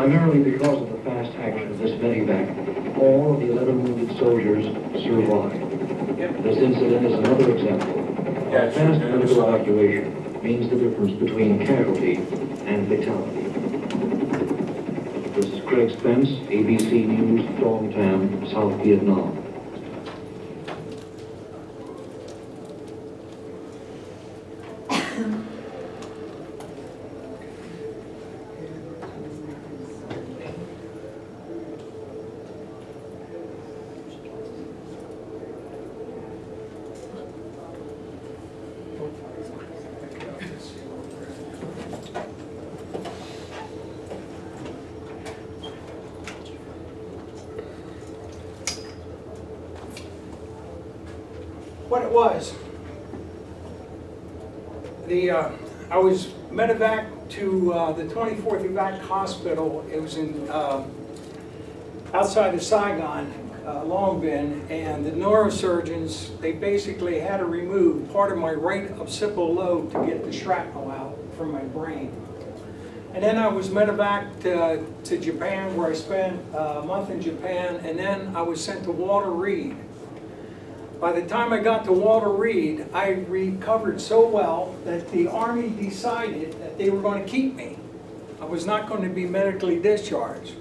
Primarily because of the fast action of this medevac, all of the 11 wounded soldiers survived. This incident is another example of how fast medical evacuation means the difference between casualty and fatality. This is Craig Spence, ABC News, Dong Tam, South Vietnam. What it was, I was medevac to the 24th Evac Hospital. It was in outside of Saigon, Long Binh, and the neurosurgeons, they basically had to remove part of my right occipital lobe to get the shrapnel out from my brain. And then I was medevac to Japan, where I spent a month in Japan, and then I was sent to Walter Reed. By the time I got to Walter Reed, I recovered so well that the Army decided that they were going to keep me. I was not going to be medically discharged.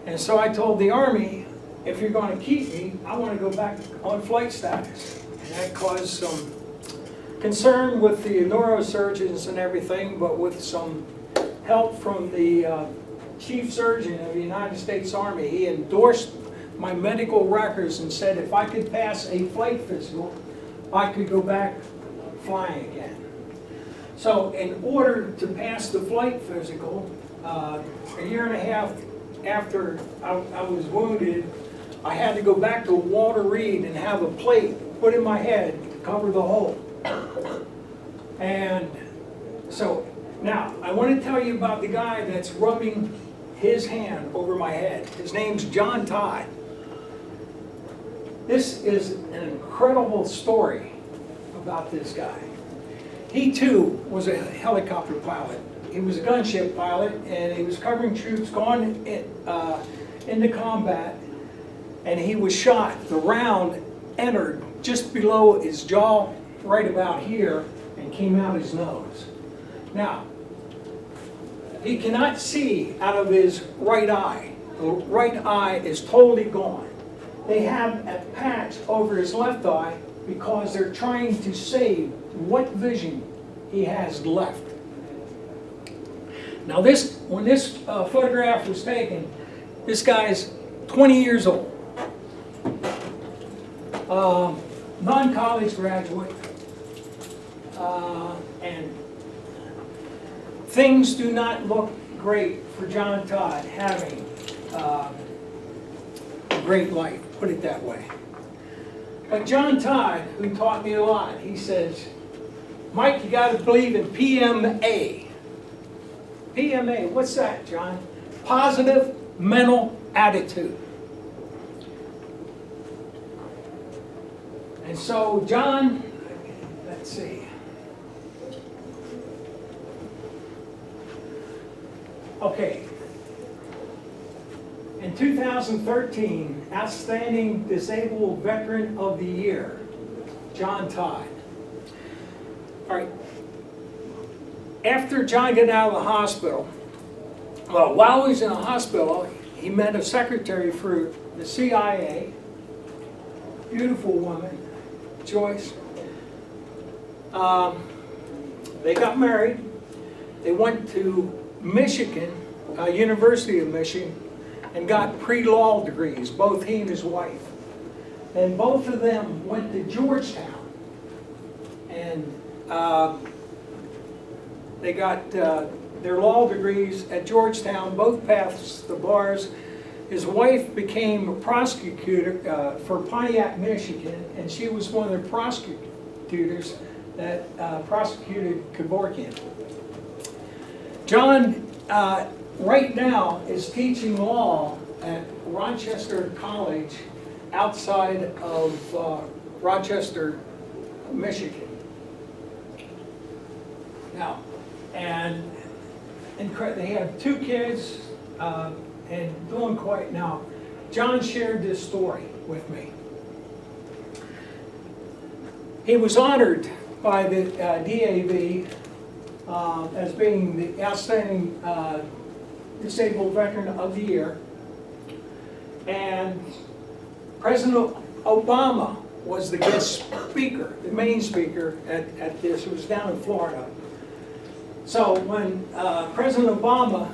And so I told the Army, if you're going to keep me, I want to go back on flight status. And that caused some concern with the neurosurgeons and everything, but with some help from the Chief Surgeon of the United States Army, he endorsed my medical records and said if I could pass a flight physical, I could go back flying again. So in order to pass the flight physical, a year and a half after I was wounded, I had to go back to Walter Reed and have a plate put in my head to cover the hole. And so now I want to tell you about the guy that's rubbing his hand over my head. His name's John Todd. This is an incredible story about this guy. He too was a helicopter pilot. He was a gunship pilot, and he was covering troops going into combat, and he was shot. The round entered just below his jaw, right about here, and came out his nose. Now, he cannot see out of his right eye. The right eye is totally gone. They have a patch over his left eye because they're trying to save what vision he has left. Now when this photograph was taken, this guy's 20 years old, non-college graduate, and things do not look great for John Todd having a great life, put it that way. But John Todd, who taught me a lot, he says, Mike, you got to believe in PMA. PMA, what's that, John? Positive mental attitude. And so John, let's see. Okay. In 2013, Outstanding Disabled Veteran of the Year, John Todd. All right. After John got out of the hospital, well, while he was in the hospital, he met a secretary for the CIA, beautiful woman, Joyce. They got married. They went to Michigan, University of Michigan, and got pre-law degrees, both he and his wife. And both of them went to Georgetown. And they got their law degrees at Georgetown, both passed the bars. His wife became a prosecutor for Pontiac, Michigan, and she was one of the prosecutors that prosecuted Kevorkian. John right now is teaching law at Rochester College outside of Rochester, Michigan. Now, and they have 2 kids, and doing quite now. John shared this story with me. He was honored by the DAV as being the outstanding disabled veteran of the year, and President Obama was the guest speaker, the main speaker at this. It was down in Florida. So when President Obama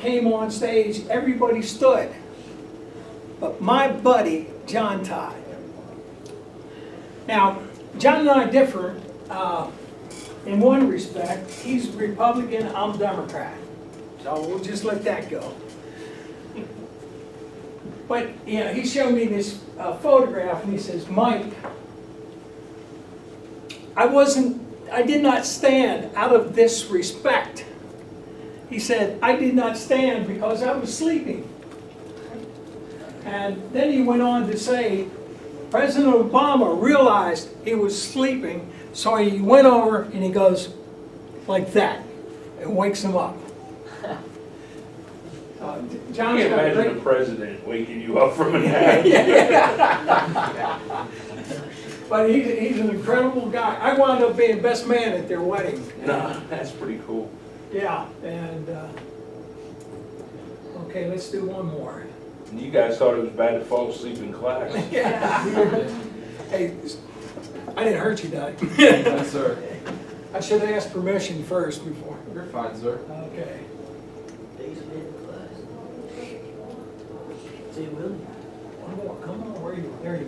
came on stage, everybody stood. But my buddy, John Todd. Now, John and I differ in one respect. He's Republican, I'm Democrat. So we'll just let that go. But he showed me this photograph and he says, Mike, I did not stand out of disrespect. He said, I did not stand because I was sleeping. And then he went on to say, President Obama realized he was sleeping, so he went over and he goes like that and wakes him up. John's Can't got a imagine great- the president waking you up from a nap. But he's an incredible guy. I wound up being best man at their wedding. No, that's pretty cool. Yeah, and okay, let's do one more. And you guys thought it was bad to fall asleep in class. Hey, I didn't hurt you, Doug. Yes, sir. I should have asked permission first before. You're fine, sir. Okay. One more, come on, where are you? There you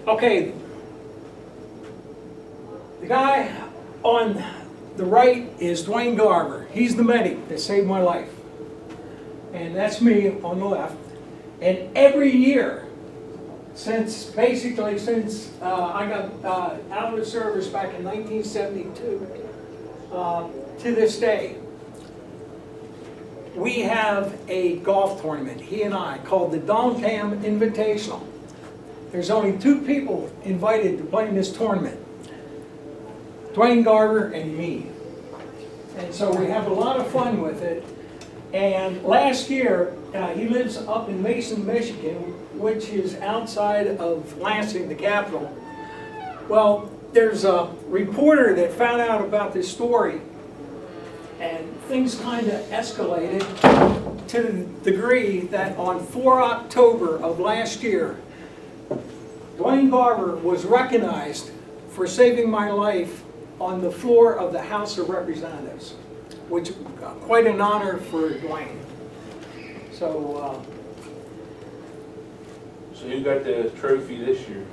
go. Okay. The guy on the right is Dwayne Garver. He's the medic that saved my life. And that's me on the left. And every year, since I got out of the service back in 1972, to this day, we have a golf tournament, he and I, called the Domtam Invitational. There's only 2 people invited to play in this tournament, Dwayne Garver and me. And so we have a lot of fun with it. And last year, he lives up in Mason, Michigan, which is outside of Lansing, the capital. Well, there's a reporter that found out about this story, and things kind of escalated to the degree that on 4 October of last year, Dwayne Garver was recognized for saving my life on the floor of the House of Representatives, which quite an honor for Dwayne. So, So who got the trophy this year?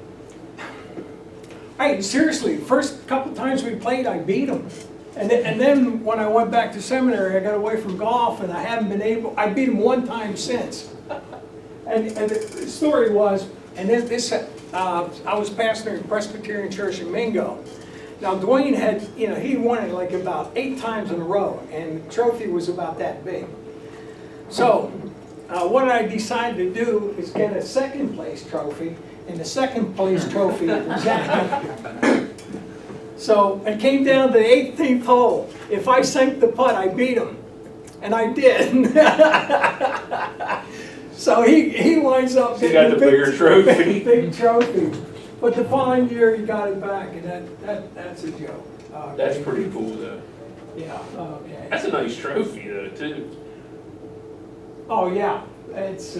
hey, seriously, first couple times we played, I beat him. And then when I went back to seminary, I got away from golf, and I haven't been able, I beat him one time since. And the story was, and I was pastoring a Presbyterian church in Mingo. Now Dwayne had, he won it like about 8 times in a row, and the trophy was about that big. So what I decided to do is get a second place trophy, and the second place trophy was that. So it came down to the 18th hole. If I sank the putt, I beat him. And I did. So he winds up He got the bigger trophy. Big trophy. But the following year, he got it back, and that's a joke. That's pretty cool, though. Yeah, okay. That's a nice trophy, though, too. Oh, yeah. It's,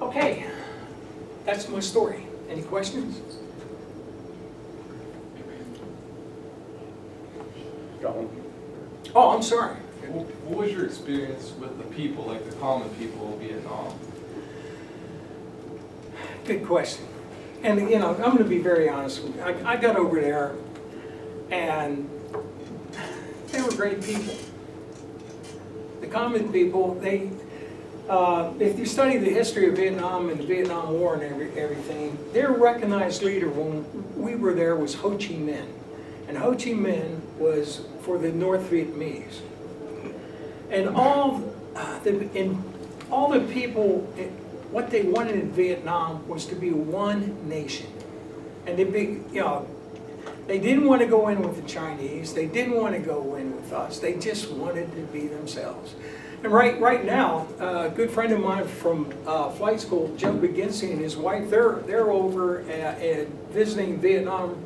okay. That's my story. Any questions? Oh, I'm sorry. What was your experience with the people, like the common people of Vietnam? Good question. And I'm going to be very honest with you. I got over there, and they were great people. The common people, if you study the history of Vietnam and the Vietnam War and everything, their recognized leader when we were there was Ho Chi Minh. And Ho Chi Minh was for the North Vietnamese. And all the people, what they wanted in Vietnam was to be one nation. And They didn't want to go in with the Chinese. They didn't want to go in with us. They just wanted to be themselves. And right now, a good friend of mine from flight school, Joe Beginsi, and his wife, they're over and visiting Vietnam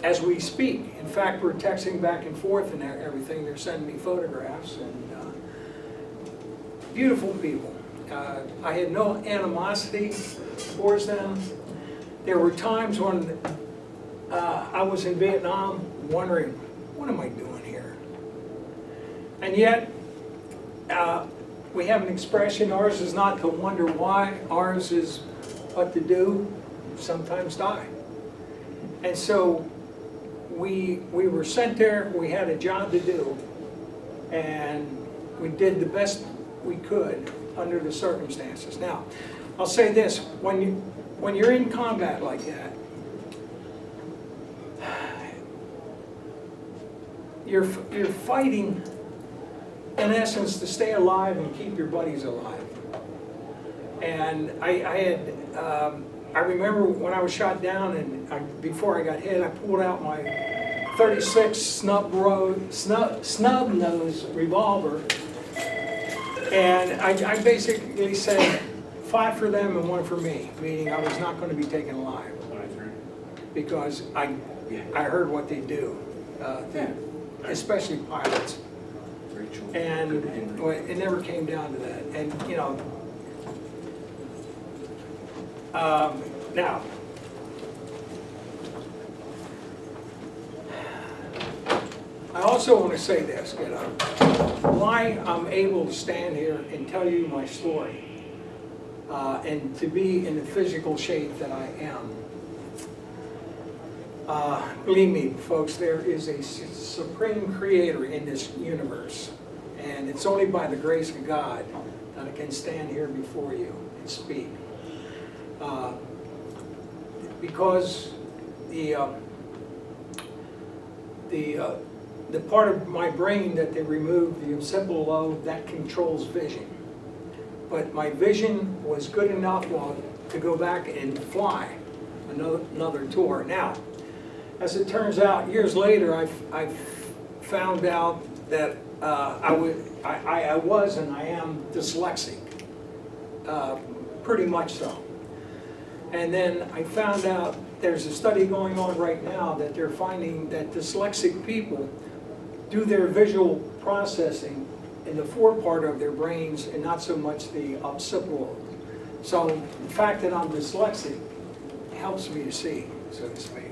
as we speak. In fact, we're texting back and forth and everything. They're sending me photographs, and beautiful people. I had no animosity towards them. There were times when I was in Vietnam wondering, what am I doing here? And yet, we have an expression, ours is not to wonder why, ours is what to do, sometimes die. And so we were sent there, we had a job to do, and we did the best we could under the circumstances. Now, I'll say this, when you're in combat like that, you're fighting, in essence, to stay alive and keep your buddies alive. And I remember when I was shot down, and before I got hit, I pulled out my 36 snub nose revolver, and I basically said, 5 for them and 1 for me, meaning I was not going to be taken alive, because I heard what they do, especially pilots. And it never came down to that. And you know, now, I also want to say this, you know, why I'm able to stand here and tell you my story, and to be in the physical shape that I am. Believe me, folks, there is a supreme creator in this universe, and it's only by the grace of God that I can stand here before you and speak. Because the part of my brain that they removed, the occipital lobe, that controls vision. But my vision was good enough to go back and fly another tour. Now, as it turns out, years later, I found out that I was and I am dyslexic, pretty much so. And then I found out there's a study going on right now that they're finding that dyslexic people do their visual processing in the forepart of their brains and not so much the occipital. So the fact that I'm dyslexic helps me to see, so to speak.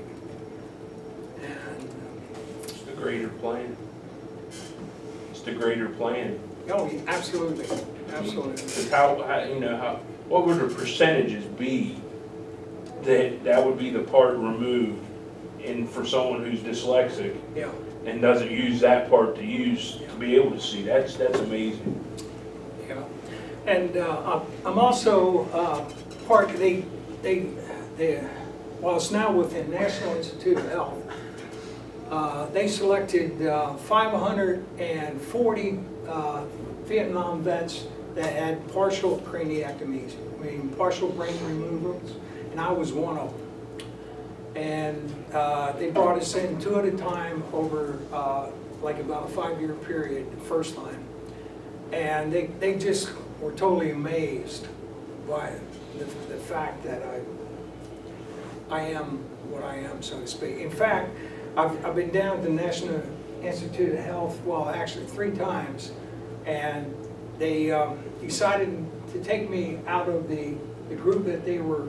It's the greater plan. It's the greater plan. Oh, absolutely, absolutely. Because what would the percentages be that would be the part removed for someone who's dyslexic? Yeah. And doesn't use that part to be able to see. That's amazing. Yeah, and I'm also part. They well, it's now within National Institute of Health. They selected 540 Vietnam vets that had partial craniectomies, partial brain removals, and I was one of them. And they brought us in 2 at a time over like about a 5-year period the first time. And they just were totally amazed by the fact that I am what I am, so to speak. In fact, I've been down to the National Institute of Health, well, actually 3 times, and they decided to take me out of the group that they were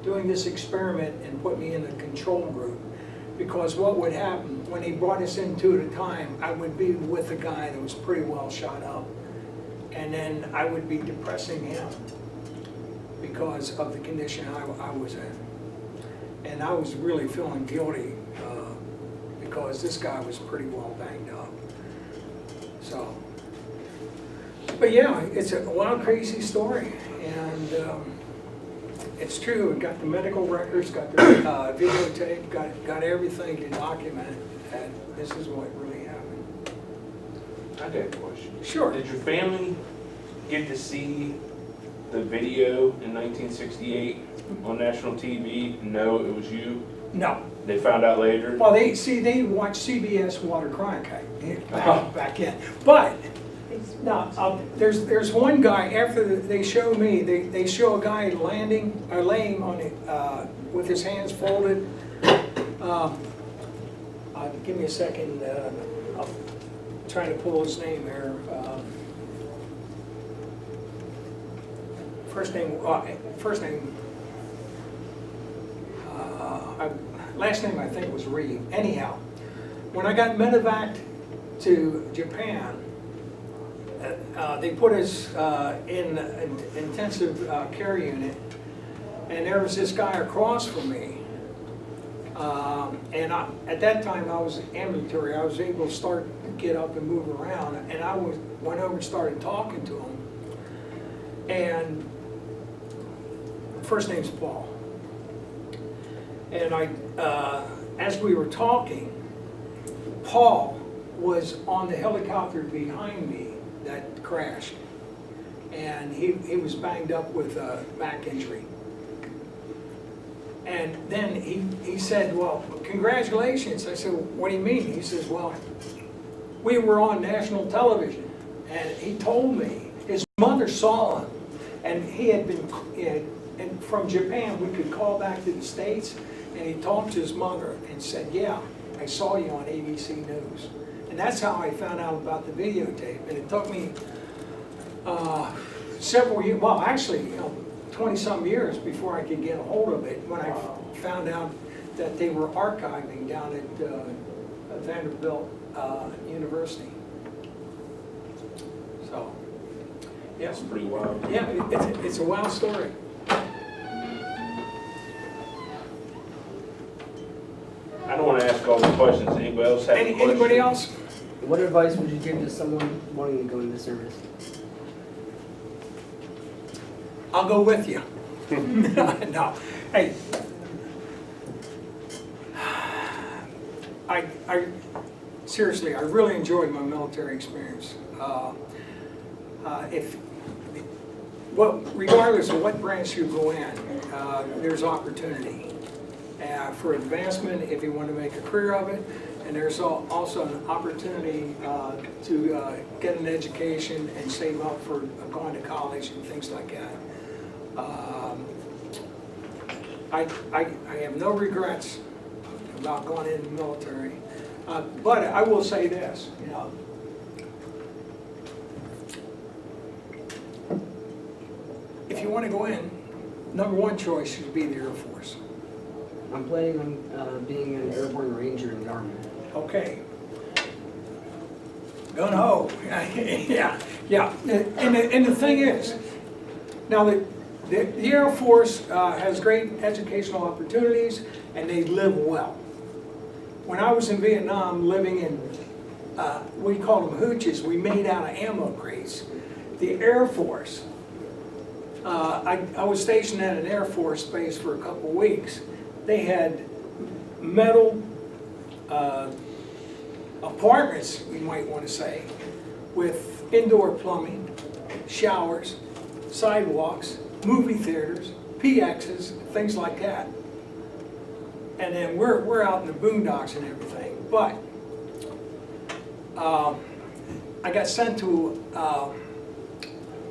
doing this experiment and put me in a control group. Because what would happen, when he brought us in 2 at a time, I would be with a guy that was pretty well shot up. And then I would be depressing him because of the condition I was in. And I was really feeling guilty because this guy was pretty well banged up. So, but yeah, it's a wild, crazy story. And it's true, got the medical records, got the videotape, got everything to document that this is what really happened. I got a question. Sure. Did your family get to see the video in 1968 on national TV? No, it was you? No. They found out later? Well, they watched CBS Water Crime back in. But, now, there's one guy, after they show me, they show a guy laying on it, with his hands folded. Give me a second, I'm trying to pull his name here. First name, last name I think was Reed. Anyhow, when I got medevaced to Japan, they put us in an intensive care unit, and there was this guy across from me. At that time I was ambulatory. I was able to get up and move around, and I went over and started talking to him. And first name's Paul. And as we were talking, Paul was on the helicopter behind me that crashed, and he was banged up with a back injury. And then he said, well, congratulations. I said, what do you mean? He says, well, we were on national television. And he told me his mother saw him, and he had been, and from Japan, we could call back to the States, and he talked to his mother and said, yeah, I saw you on ABC News. And that's how I found out about the videotape. And it took me several years, well, actually, 20-some years before I could get a hold of it, when I found out that they were archiving down at Vanderbilt University. So, yeah. That's pretty wild. Yeah, it's a wild story. I don't want to ask all the questions. Anybody else have a question? Anybody else? What advice would you give to someone wanting to go into service? I'll go with you. No, hey. Seriously, I really enjoyed my military experience. Regardless of what branch you go in, there's opportunity for advancement if you want to make a career of it, and there's also an opportunity to get an education and save up for going to college and things like that. I have no regrets about going into the military, but I will say this, if you want to go in, number one choice should be the Air Force. I'm planning on being an airborne ranger in the Army. Okay. Gun ho. Yeah. And the thing is, now the Air Force has great educational opportunities, and they live well. When I was in Vietnam, living in, we called them hooches, we made out of ammo crates. The Air Force, I was stationed at an Air Force base for a couple of weeks. They had metal apartments, we might want to say, with indoor plumbing, showers, sidewalks, movie theaters, PXs, things like that. And then we're out in the boondocks and everything. But I got sent to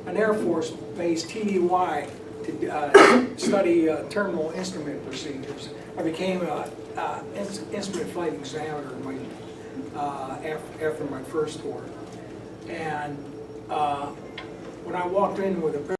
an Air Force base, TDY, to study terminal instrument procedures. I became an instrument flight examiner after my first tour. And when I walked in with a